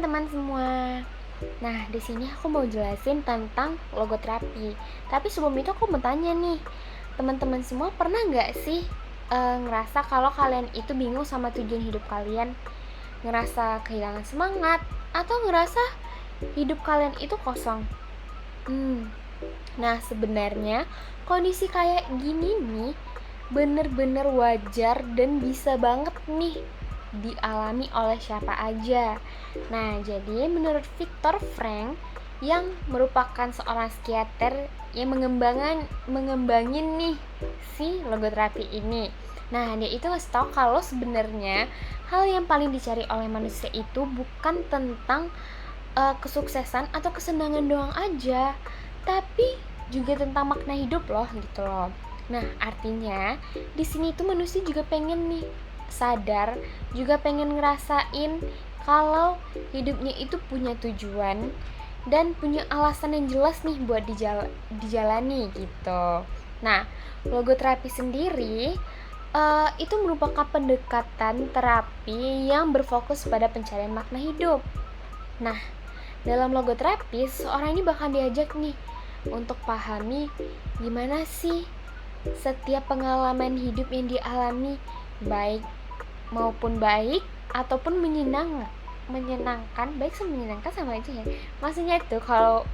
teman-teman semua. Nah, di sini aku mau jelasin tentang logoterapi. Tapi sebelum itu aku mau tanya nih, teman-teman semua pernah nggak sih ngerasa kalau kalian itu bingung sama tujuan hidup kalian? Ngerasa kehilangan semangat atau ngerasa hidup kalian itu kosong? Nah, sebenarnya kondisi kayak gini nih bener-bener wajar dan bisa banget nih dialami oleh siapa aja. Nah, jadi menurut Viktor Frank yang merupakan seorang psikiater yang mengembangin nih si logoterapi ini. Nah, dia itu ngasih tahu kalau sebenarnya hal yang paling dicari oleh manusia itu bukan tentang kesuksesan atau kesenangan doang aja, tapi juga tentang makna hidup loh gitu loh. Nah, artinya di sini tuh manusia juga pengen nih sadar, juga pengen ngerasain kalau hidupnya itu punya tujuan dan punya alasan yang jelas nih buat dijalani gitu. Nah, logoterapi sendiri itu merupakan pendekatan terapi yang berfokus pada pencarian makna hidup. Nah, dalam logoterapi, seorang ini bakal diajak nih untuk pahami gimana sih setiap pengalaman hidup yang dialami, baik maupun baik ataupun menyenangkan, baik sama menyenangkan sama aja ya. Maksudnya itu kalau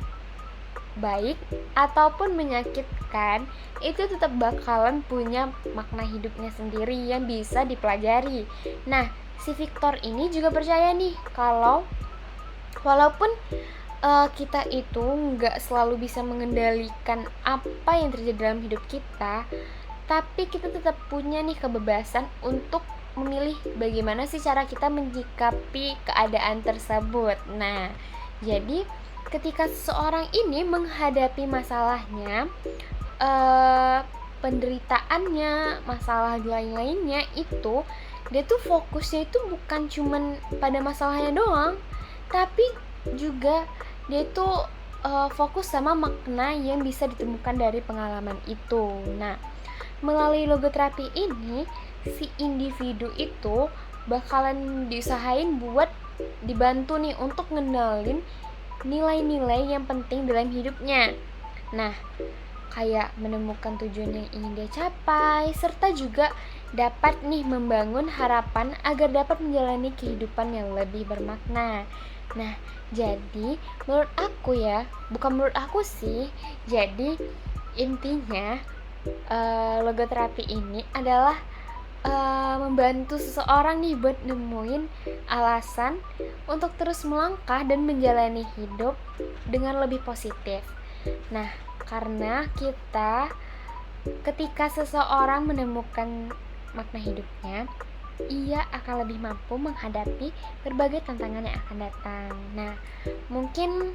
baik ataupun menyakitkan itu tetap bakalan punya makna hidupnya sendiri yang bisa dipelajari. Nah, si Victor ini juga percaya nih kalau walaupun kita itu nggak selalu bisa mengendalikan apa yang terjadi dalam hidup kita, tapi kita tetap punya nih kebebasan untuk memilih bagaimana sih cara kita menyikapi keadaan tersebut. Nah, jadi ketika seseorang ini menghadapi masalahnya, penderitaannya, masalah lain-lainnya itu, dia tuh fokusnya itu bukan cuman pada masalahnya doang, tapi juga dia itu fokus sama makna yang bisa ditemukan dari pengalaman itu. Nah, melalui logoterapi ini si individu itu bakalan diusahain buat dibantu nih untuk ngenalin nilai-nilai yang penting dalam hidupnya. Nah, kayak menemukan tujuan yang ingin dia capai, serta juga dapat nih membangun harapan agar dapat menjalani kehidupan yang lebih bermakna. Nah, jadi menurut aku ya, bukan menurut aku sih, jadi intinya logoterapi ini adalah membantu seseorang nih buat nemuin alasan untuk terus melangkah dan menjalani hidup dengan lebih positif. Nah, karena ketika seseorang menemukan makna hidupnya, ia akan lebih mampu menghadapi berbagai tantangan yang akan datang. Nah, mungkin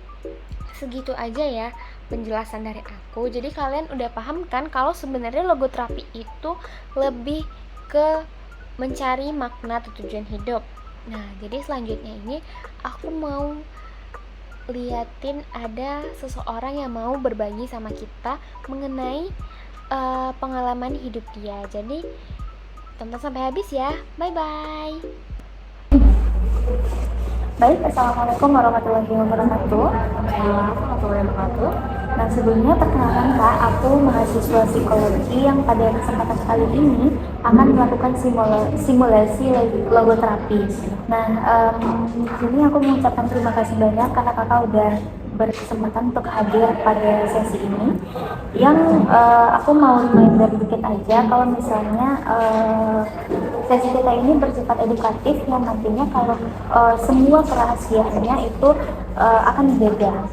segitu aja ya penjelasan dari aku. Jadi kalian udah paham kan kalau sebenarnya logoterapi itu lebih ke mencari makna atau tujuan hidup. Nah, jadi selanjutnya ini aku mau liatin ada seseorang yang mau berbagi sama kita mengenai pengalaman hidup dia. Jadi tonton sampai habis ya. Bye bye. Baik, Assalamualaikum warahmatullahi wabarakatuh. Warahmatullahi wabarakatuh. Nah, sebelumnya perkenalkan Kak, aku mahasiswa psikologi yang pada kesempatan kali ini akan melakukan simulasi logoterapi. Nah, di sini aku mengucapkan terima kasih banyak karena Kakak udah berkesempatan untuk hadir pada sesi ini. Yang aku mau reminder dikit aja kalau misalnya sesi kita ini bersifat edukatif yang nantinya kalau semua kerahasiaannya itu akan dijaga.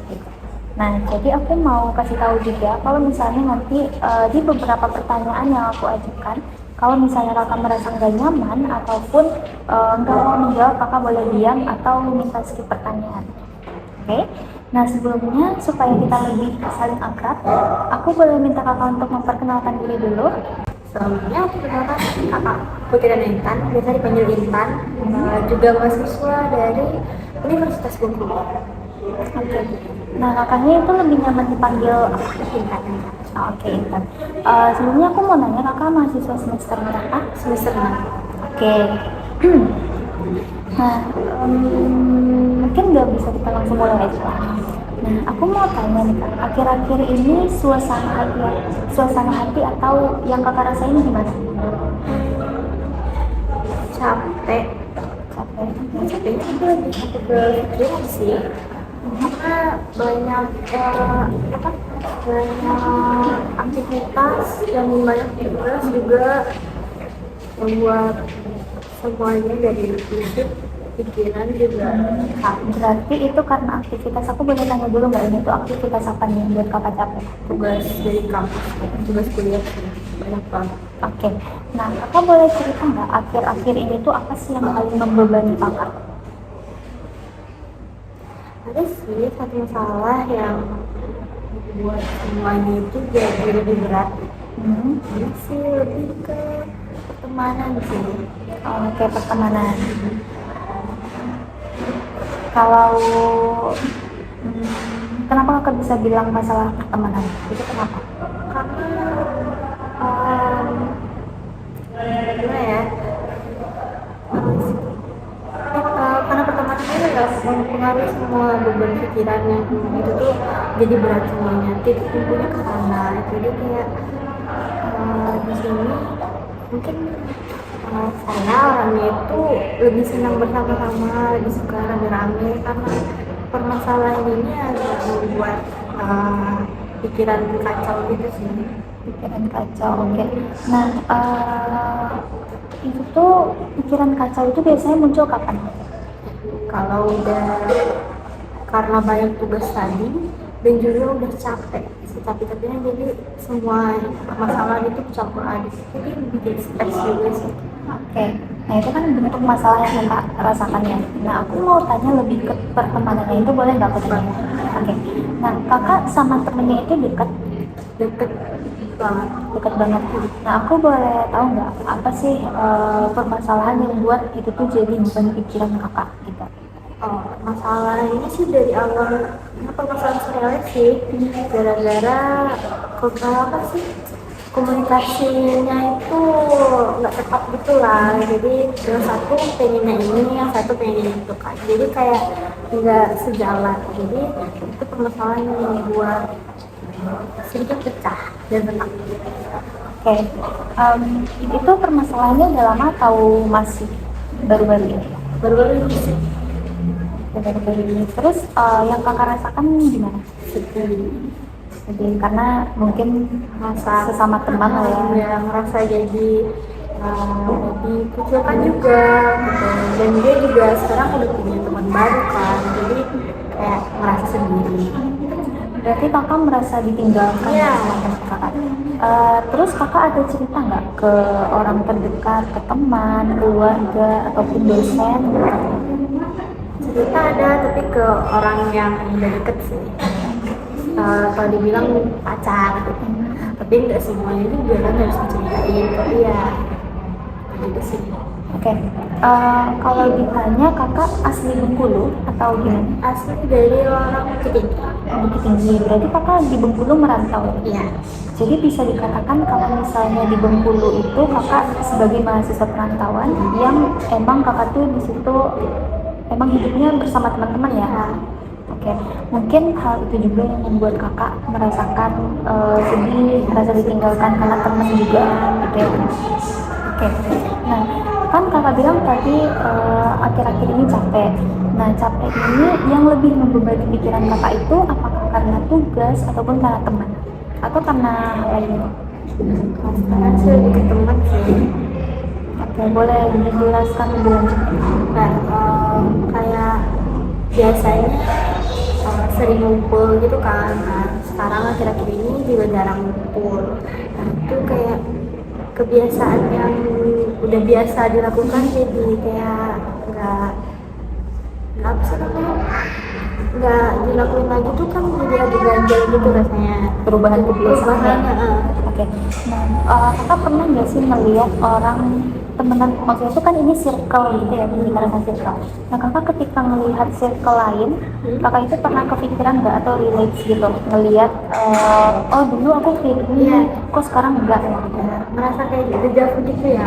Nah, jadi aku mau kasih tahu juga kalau misalnya nanti di beberapa pertanyaan yang aku ajukan, kalau misalnya kakak merasa nggak nyaman ataupun nggak mau menjawab, kakak boleh diam atau minta skip pertanyaan. Oke? Nah, sebelumnya supaya kita lebih saling akrab, aku boleh minta kakak untuk memperkenalkan diri dulu. Sebelumnya aku perkenalkan kakak Putri Intan, biasa dipanggil Intan, juga mahasiswa dari Universitas Bengkulu. Oke. Nah, kakaknya itu lebih nyaman dipanggil Intan. Oke, Intan. Sebelumnya aku mau nanya, kakak mahasiswa semester berapa? Semester 6. Oke. Nah, mungkin nggak bisa kita langsung mulai aja. Nah, aku mau tanya nih Kak, akhir-akhir ini suasana hati atau yang Kakak rasain gimana? Capek. Capeknya aku lagi capek berpikiran sih. Karena banyak banyak aktivitas dan banyak tugas juga membuat semuanya dari fisik, pikiran juga. Berarti itu karena aktivitas, aku boleh tanya dulu nggak ini tuh aktivitas apa nih yang buat Kakak capek? Tugas dari kampus, tugas kuliah banyak banget. Oke, nah Kakak boleh cerita nggak akhir-akhir ini tuh apa sih yang paling membebani Kakak? Ada sih satu masalah yang membuat semuanya itu jadi lebih berat. Ini sih lebih ke pertemanan sih. Oke, pertemanan. Kalau kenapa Kakak bisa bilang masalah pertemanan? Itu kenapa? Karena gimana ya? Karena pertemanan itu nggak mempengaruhi semua beban pikiran yang itu tuh jadi berat semuanya. Titik kumpulnya ke sana. Jadi kayak di sini mungkin saya orangnya itu lebih senang bersama-sama, lebih suka rame-rame karena permasalahan ini agak membuat pikiran kacau gitu sih. Pikiran kacau, oke. Nah, itu tuh pikiran kacau itu biasanya muncul kapan? Kalau udah karena banyak tugas tadi dan juga udah capek secapek-capeknya, jadi semua permasalahan itu campur aduk, jadi bikin stres juga sih. Oke, nah itu kan bentuk masalah yang Kakak rasakan ya. Nah, aku mau tanya lebih ke pertemanannya itu, boleh nggak aku tanya? Oke, nah Kakak sama temennya itu dekat Deket banget. banget. Nah, aku boleh tahu nggak apa sih permasalahan yang buat itu tuh jadi beban pikiran Kakak gitu? Masalah ini sih dari awal, kenapa masalah sepele sih, gara-gara apa sih, komunikasinya itu nggak tepat gitu lah. Jadi yang satu pengennya ini, yang satu pengen itu kan, jadi kayak nggak sejalan. Jadi itu permasalahan yang membuat sedikit pecah dan retak. Oke, itu permasalahannya udah lama atau masih baru-baru ini? Baru-baru ini sih Baru-baru ini. Terus yang Kakak rasakan gimana? Jadi karena mungkin sesama teman lah ya. yang ngerasa jadi dikucilkan juga gitu. Dan dia juga sekarang udah punya teman baru kan, jadi kayak ngerasa sendiri. Berarti Kakak merasa ditinggalkan Iya. sama teman Kakak. Terus Kakak ada cerita nggak ke orang terdekat, ke teman, keluarga, ataupun dosen? Cerita ada, tapi ke orang yang udah deket sih. Kalau dibilang pacar, tapi nggak semuanya juga kan harus diceritain, tapi ya gitu sih. Oke, kalau ditanya Kakak asli Bengkulu atau gimana? Asli dari orang Bukit Bukit Tinggi, berarti Kakak di Bengkulu merantau ya? Iya. Jadi bisa dikatakan kalau misalnya di Bengkulu itu Kakak sebagai mahasiswa perantauan yang emang Kakak tuh di situ emang hidupnya bersama teman-teman ya? Oke, mungkin hal itu juga yang membuat Kakak merasakan sedih, merasa ditinggalkan karena teman juga gitu ya. Oke, nah kan Kakak bilang tadi akhir-akhir ini capek. Nah, capek ini yang lebih membebani pikiran Kakak itu apakah karena tugas ataupun karena teman? Atau karena hal lain? Sekarang sih lebih ke teman sih. Oke, boleh dijelaskan lebih lanjut? Nah, kayak biasanya sering ngumpul gitu kan. Nah, sekarang akhir-akhir ini juga jarang ngumpul. Nah, itu kayak kebiasaan yang udah biasa dilakukan jadi kayak nggak apa sih namanya, nggak dilakuin lagi tuh kan jadi agak ganjel gitu rasanya. Perubahan kebiasaan. Perubahan, Oke, nah Kakak pernah nggak sih melihat orang pertemanan maksudnya itu kan ini circle gitu ya, lingkaran circle. Nah kakak ketika melihat circle lain, kakak itu pernah kepikiran nggak atau relate gitu ngelihat oh dulu aku kayak gini, kok sekarang enggak ya gitu. Merasa kayak gitu jauh gitu ya,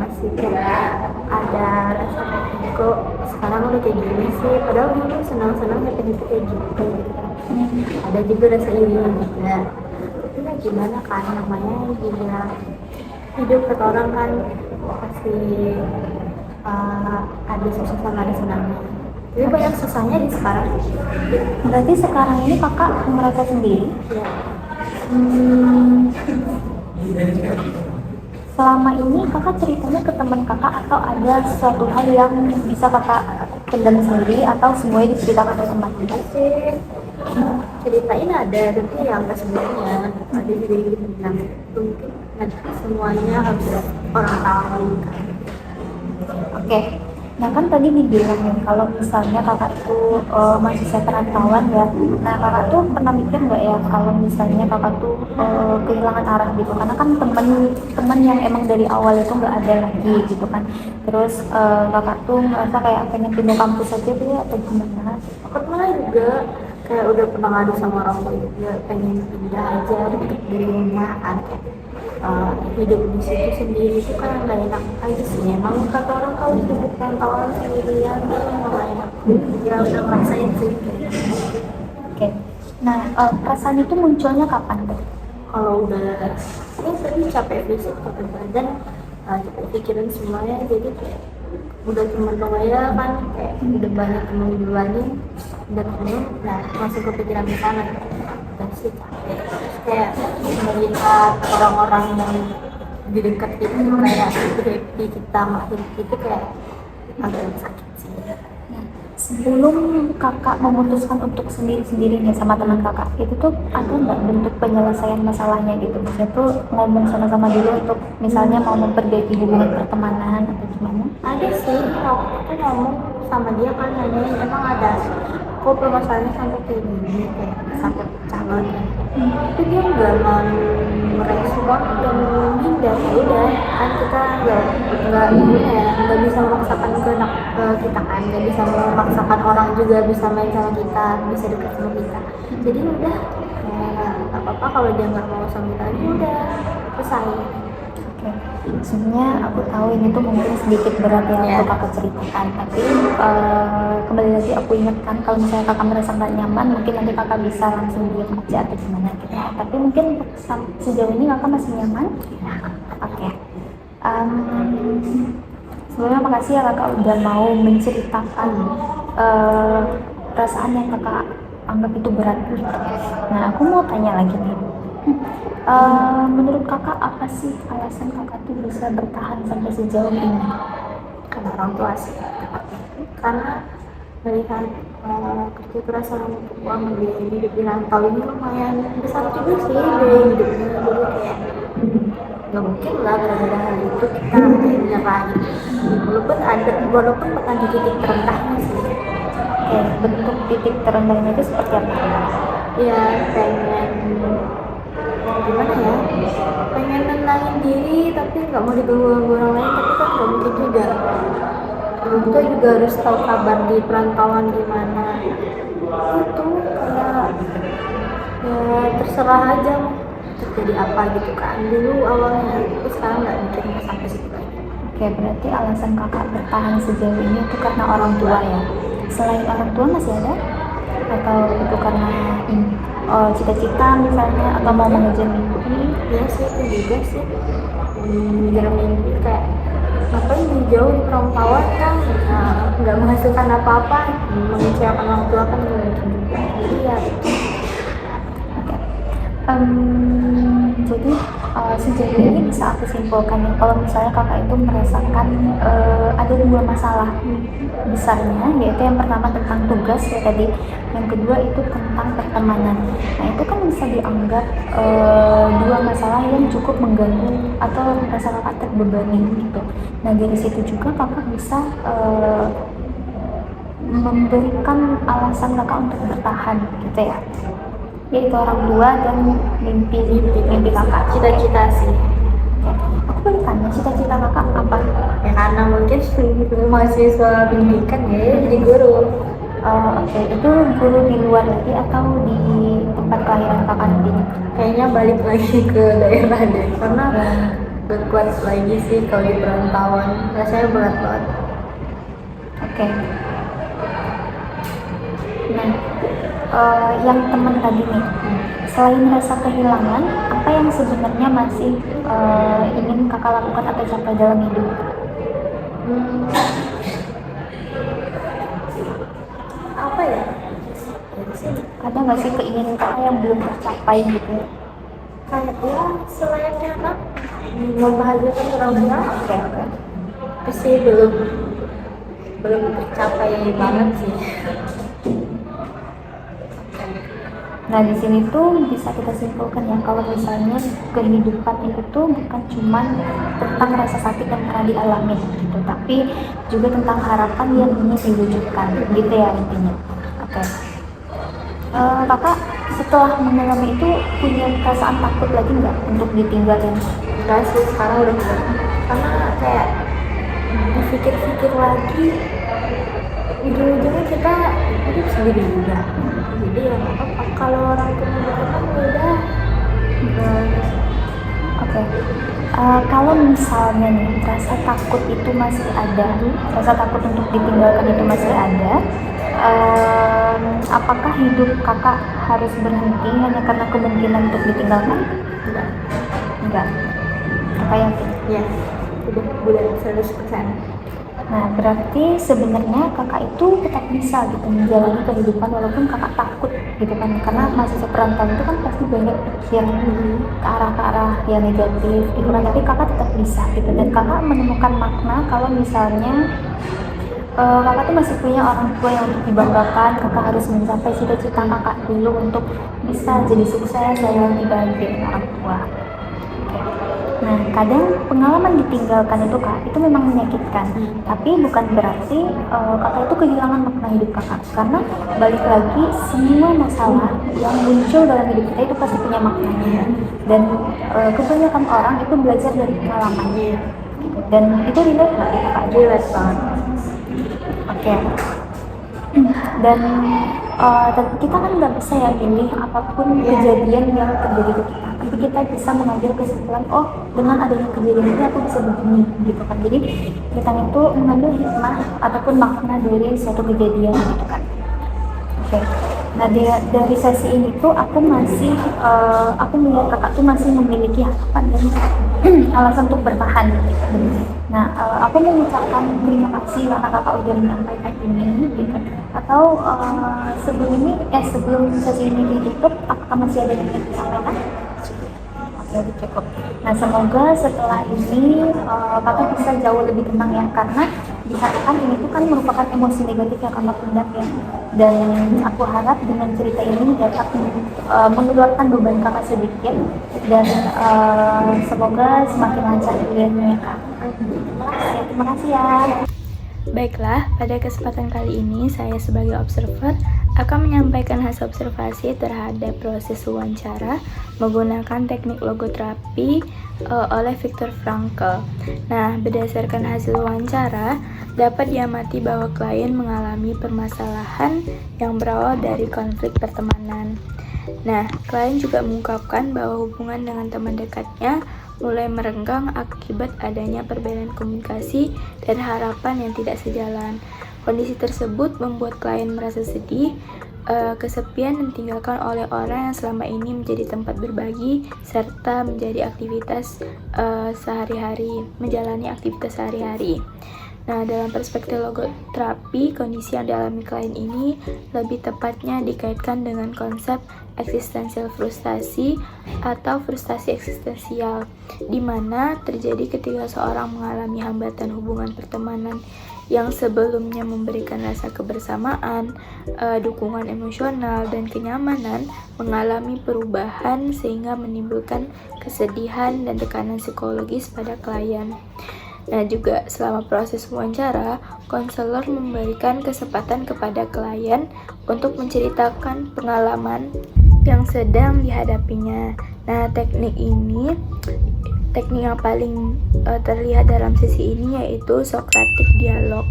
masih kayak ada rasa kayak kok sekarang udah kayak gini sih, padahal dulu senang-senang kayak gitu gitu. Ada juga rasa iri juga, tapi ya gimana kan, namanya juga hidup kata orang kan pasti ada susah sama ada senangnya. Tapi banyak susahnya di sekarang. Berarti sekarang ini kakak merasa sendiri. Ya. Selama ini kakak ceritanya ke teman kakak atau ada suatu hal yang bisa kakak pendam sendiri atau semuanya diceritakan ke teman? Pasti ceritain ada, tapi yang nggak semuanya. Ada juga yang dibilang mungkin nggak semuanya harus orang tahu kan. Oke. Nah kan tadi dibilang nih kalau misalnya kakak itu mahasiswa perantauan ya. Nah kakak tuh pernah mikir nggak ya kalau misalnya kakak tuh kehilangan arah gitu? Karena kan teman yang emang dari awal itu nggak ada lagi gitu kan. Terus kakak tuh ngerasa kayak pengen pindah kampus aja tuh ya atau gimana? Aku pernah juga kayak udah pernah ngadu sama orang tua juga, pengen pindah aja deket dari rumah kan. Hidup di situ sendiri itu kan nggak enak aja sih. Emang kata orang kalau hidup perantauan sendirian itu nggak enak. Ya udah ngerasain sih. Oke. Nah perasaan itu munculnya kapan tuh? Kalau udah ya tadi capek fisik, capek badan, capek pikiran semuanya, jadi kayak udah temen ya kan, kayak udah banyak temen duluanin, udah temen, nah masuk kepikiran di sana. Dan sih capek. Terus kayak melihat orang-orang yang di dekat itu kayak happy kita makin itu kayak agak sakit sih. Sebelum kakak memutuskan untuk sendiri-sendiri nih sama teman kakak, itu tuh ada nggak bentuk penyelesaian masalahnya gitu? Maksudnya tuh ngomong sama-sama dulu untuk misalnya mau memperbaiki hubungan pertemanan atau gimana? Ada sih, waktu itu ngomong sama dia kan, nanyain emang ada kok permasalahannya sampai kayak gini, kayak sampai pecah banget. Tapi dia nggak mau merespon dan menghindar. Ya udah kan kita nggak gimana ya, nggak bisa memaksakan kehendak kita kan, nggak bisa memaksakan orang juga bisa main sama kita, bisa dekat sama kita. Jadi udah nggak apa-apa kalau dia nggak mau sama kita, ya udah selesai. Oke. Sebenarnya aku tahu ini tuh mungkin sedikit berat ya untuk kakak ceritakan, tapi kembali lagi aku ingatkan kalau misalnya kakak merasa nggak nyaman, mungkin nanti kakak bisa langsung diam aja atau gimana gitu. Tapi mungkin sejauh ini kakak masih nyaman. Oke. Sebelumnya makasih ya kakak udah mau menceritakan perasaan yang kakak anggap itu berat gitu. Nah aku mau tanya lagi nih. Menurut kakak apa sih alasan kakak tuh bisa bertahan sampai sejauh ini? Karena orang tua sih, karena melihat kerja keras orang tua membiayai hidup di rantau ini lumayan besar juga sih biaya hidupnya, jadi kayak nggak mungkin lah gara-gara hal itu kita kayak menyerah gitu. Walaupun pernah di titik terendahnya sih. Oke, bentuk titik terendahnya itu seperti apa? Ya pengen gimana ya, pengen nenangin diri tapi nggak mau diganggu orang lain, tapi kan nggak mungkin juga. Kita juga harus tahu kabar di perantauan gimana itu, karena ya terserah aja terjadi apa gitu kan dulu awalnya, tapi sekarang nggak mikir sampai situ lagi. Oke, berarti alasan kakak bertahan sejauh ini itu karena orang tua ya? Selain orang tua masih ada? Atau itu karena cita-cita misalnya, atau mau mengejar mimpi? Ya sih itu juga sih, mengejar mimpi kayak ngapain jauh di perantauan kan, nggak menghasilkan apa-apa, mengecewakan orang tua kan nggak mungkin juga, jadi ya itu. Jadi sejauh ini bisa aku simpulkan ya, kalau misalnya kakak itu merasakan ada dua masalah besarnya, yaitu yang pertama tentang tugas ya tadi, yang kedua itu tentang pertemanan. Nah itu kan bisa dianggap dua masalah yang cukup mengganggu atau merasa kakak terbebani gitu. Nah dari situ juga kakak bisa memberikan alasan kakak untuk bertahan gitu ya, yaitu orang tua dan mimpi kakak, Cita-cita sih. boleh tanya cita-cita kakak apa? Ya karena mungkin mahasiswa pendidikan ya jadi guru. Oke, itu guru di luar lagi atau di tempat kelahiran kakak nantinya? Kayaknya balik lagi ke daerah deh, karena gak kuat lagi sih kalau di perantauan, rasanya berat banget. Oke. Nah, yang teman tadi nih, selain rasa kehilangan, apa yang sebenarnya masih ingin kakak lakukan atau capai dalam hidup? Apa ya? Ada nggak sih keinginan kakak yang belum tercapai gitu? Kayak ya selainnya kan membahagiakan orang tua. Oke. Tapi sih belum tercapai banget sih. Nah, di sini tuh bisa kita simpulkan ya kalau misalnya kehidupan itu tuh bukan cuma tentang rasa sakit yang pernah dialami gitu, tapi juga tentang harapan yang ingin diwujudkan gitu ya intinya. Oke. Kakak setelah mengalami itu punya perasaan takut lagi nggak untuk ditinggalin? Enggak sih, sekarang udah enggak. Karena kayak dipikir-pikir lagi, ujung-ujungnya kita hidup sendiri juga. Jadi ya nggak apa-apa kalau orang tua berteman ya udah. Oke. Kalau misalnya nih rasa takut itu masih ada, rasa takut untuk ditinggalkan itu masih ada, apakah hidup kakak harus berhenti hanya karena kemungkinan untuk ditinggalkan? Enggak. Kakak yakin? Ya, udah bulan 100%. Nah, berarti sebenarnya kakak itu tetap bisa gitu menjalani kehidupan walaupun kakak takut gitu kan, karena mahasiswa perantauan itu kan pasti banyak pikir ke arah yang negatif gitu kan, tapi kakak tetap bisa gitu, dan kakak menemukan makna kalau misalnya kakak tuh masih punya orang tua yang untuk dibanggakan. Kakak harus mencapai cita-cita kakak dulu untuk bisa jadi sukses dan dibahagiain orang tua. Oke. Nah, kadang pengalaman ditinggalkan itu kak, itu memang menyakitkan, tapi bukan berarti kakak itu kehilangan makna hidup kakak, karena balik lagi semua masalah yang muncul dalam hidup kita itu pasti punya maknanya, dan kebanyakan orang itu belajar dari pengalamannya, dan itu relate nggak ya kak? Relate banget. Oke. Dan kita kan nggak bisa ya pilih apapun kejadian yang terjadi ke kita, tapi kita bisa mengambil kesimpulan, oh dengan adanya kejadian ini aku bisa begini gitu kan. Jadi kita itu mengambil hikmah ataupun makna dari suatu kejadian gitu kan. Oke. Nah, dari sesi ini tuh aku melihat kakak tuh masih memiliki harapan dan alasan untuk bertahan gitu. Nah, aku mengucapkan terima kasih karena kakak udah menyampaikan ini gitu. Atau sebelum sesi ini ditutup, apakah masih ada yang ingin disampaikan? Oke, cukup. Nah, semoga setelah ini kakak bisa jauh lebih tenang ya, karena dikatakan ini tuh kan merupakan emosi negatif yang kakak pendam ya. Dan aku harap dengan cerita ini dapat mengeluarkan beban kakak sedikit, dan semoga semakin lancar kuliahnya ya kak. Terima kasih ya. Baiklah, pada kesempatan kali ini saya sebagai observer akan menyampaikan hasil observasi terhadap proses wawancara menggunakan teknik logoterapi oleh Viktor Frankl. Nah, berdasarkan hasil wawancara, dapat diamati bahwa klien mengalami permasalahan yang berawal dari konflik pertemanan. Nah, klien juga mengungkapkan bahwa hubungan dengan teman dekatnya mulai merenggang akibat adanya perbedaan komunikasi dan harapan yang tidak sejalan. Kondisi tersebut membuat klien merasa sedih, kesepian, dan ditinggalkan oleh orang yang selama ini menjadi tempat berbagi serta menjadi aktivitas menjalani aktivitas sehari-hari. Nah, dalam perspektif logoterapi, kondisi yang dialami klien ini lebih tepatnya dikaitkan dengan konsep eksistensial frustasi atau frustasi eksistensial, di mana terjadi ketika seorang mengalami hambatan hubungan pertemanan yang sebelumnya memberikan rasa kebersamaan, dukungan emosional, dan kenyamanan mengalami perubahan sehingga menimbulkan kesedihan dan tekanan psikologis pada klien. Nah, juga selama proses wawancara, konselor memberikan kesempatan kepada klien untuk menceritakan pengalaman yang sedang dihadapinya. Nah, teknik yang paling terlihat dalam sesi ini yaitu Socratic dialog,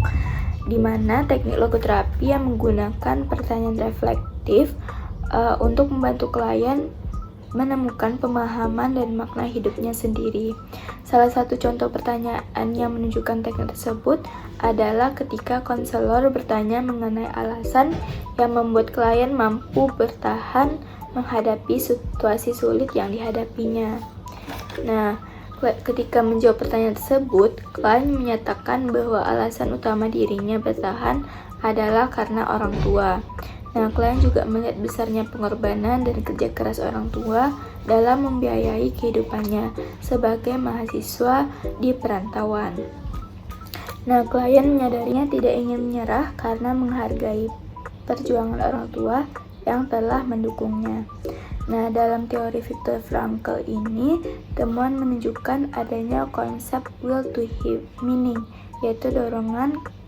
di mana teknik logoterapi yang menggunakan pertanyaan reflektif untuk membantu klien menemukan pemahaman dan makna hidupnya sendiri. Salah satu contoh pertanyaan yang menunjukkan teknik tersebut adalah ketika konselor bertanya mengenai alasan yang membuat klien mampu bertahan menghadapi situasi sulit yang dihadapinya. Nah, ketika menjawab pertanyaan tersebut, klien menyatakan bahwa alasan utama dirinya bertahan adalah karena orang tua. Nah, klien juga melihat besarnya pengorbanan dan kerja keras orang tua dalam membiayai kehidupannya sebagai mahasiswa di perantauan. Nah, klien menyadarinya tidak ingin menyerah karena menghargai perjuangan orang tua yang telah mendukungnya. Nah, dalam teori Viktor Frankl ini, temuan menunjukkan adanya konsep will to meaning, yaitu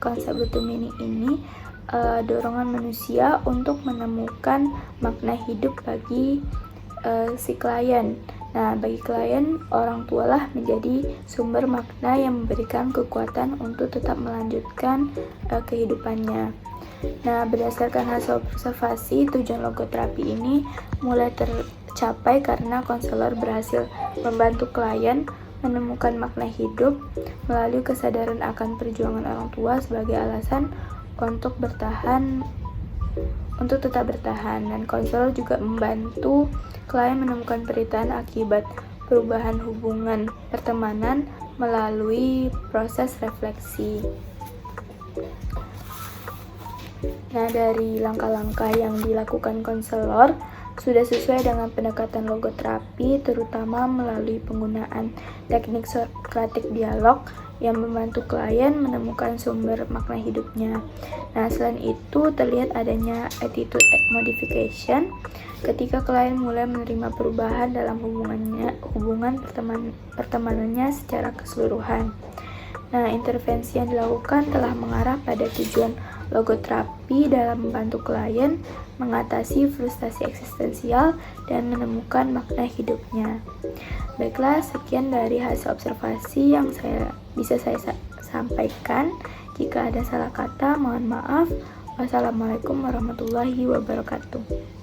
konsep will to meaning ini dorongan manusia untuk menemukan makna hidup bagi si klien. Nah, bagi klien, orang tualah menjadi sumber makna yang memberikan kekuatan untuk tetap melanjutkan kehidupannya. Nah, berdasarkan hasil observasi, tujuan logoterapi ini mulai tercapai karena konselor berhasil membantu klien menemukan makna hidup melalui kesadaran akan perjuangan orang tua sebagai alasan untuk tetap bertahan, dan konselor juga membantu klien menemukan penderitaan akibat perubahan hubungan pertemanan melalui proses refleksi. Nah, dari langkah-langkah yang dilakukan konselor sudah sesuai dengan pendekatan logoterapi, terutama melalui penggunaan teknik Socratic dialog yang membantu klien menemukan sumber makna hidupnya. Nah, selain itu terlihat adanya attitude modification ketika klien mulai menerima perubahan dalam hubungan pertemanannya secara keseluruhan. Nah, intervensi yang dilakukan telah mengarah pada tujuan logoterapi dalam membantu klien mengatasi frustasi eksistensial dan menemukan makna hidupnya. Baiklah, sekian dari hasil observasi yang bisa saya sampaikan. Jika ada salah kata, mohon maaf. Wassalamualaikum warahmatullahi wabarakatuh.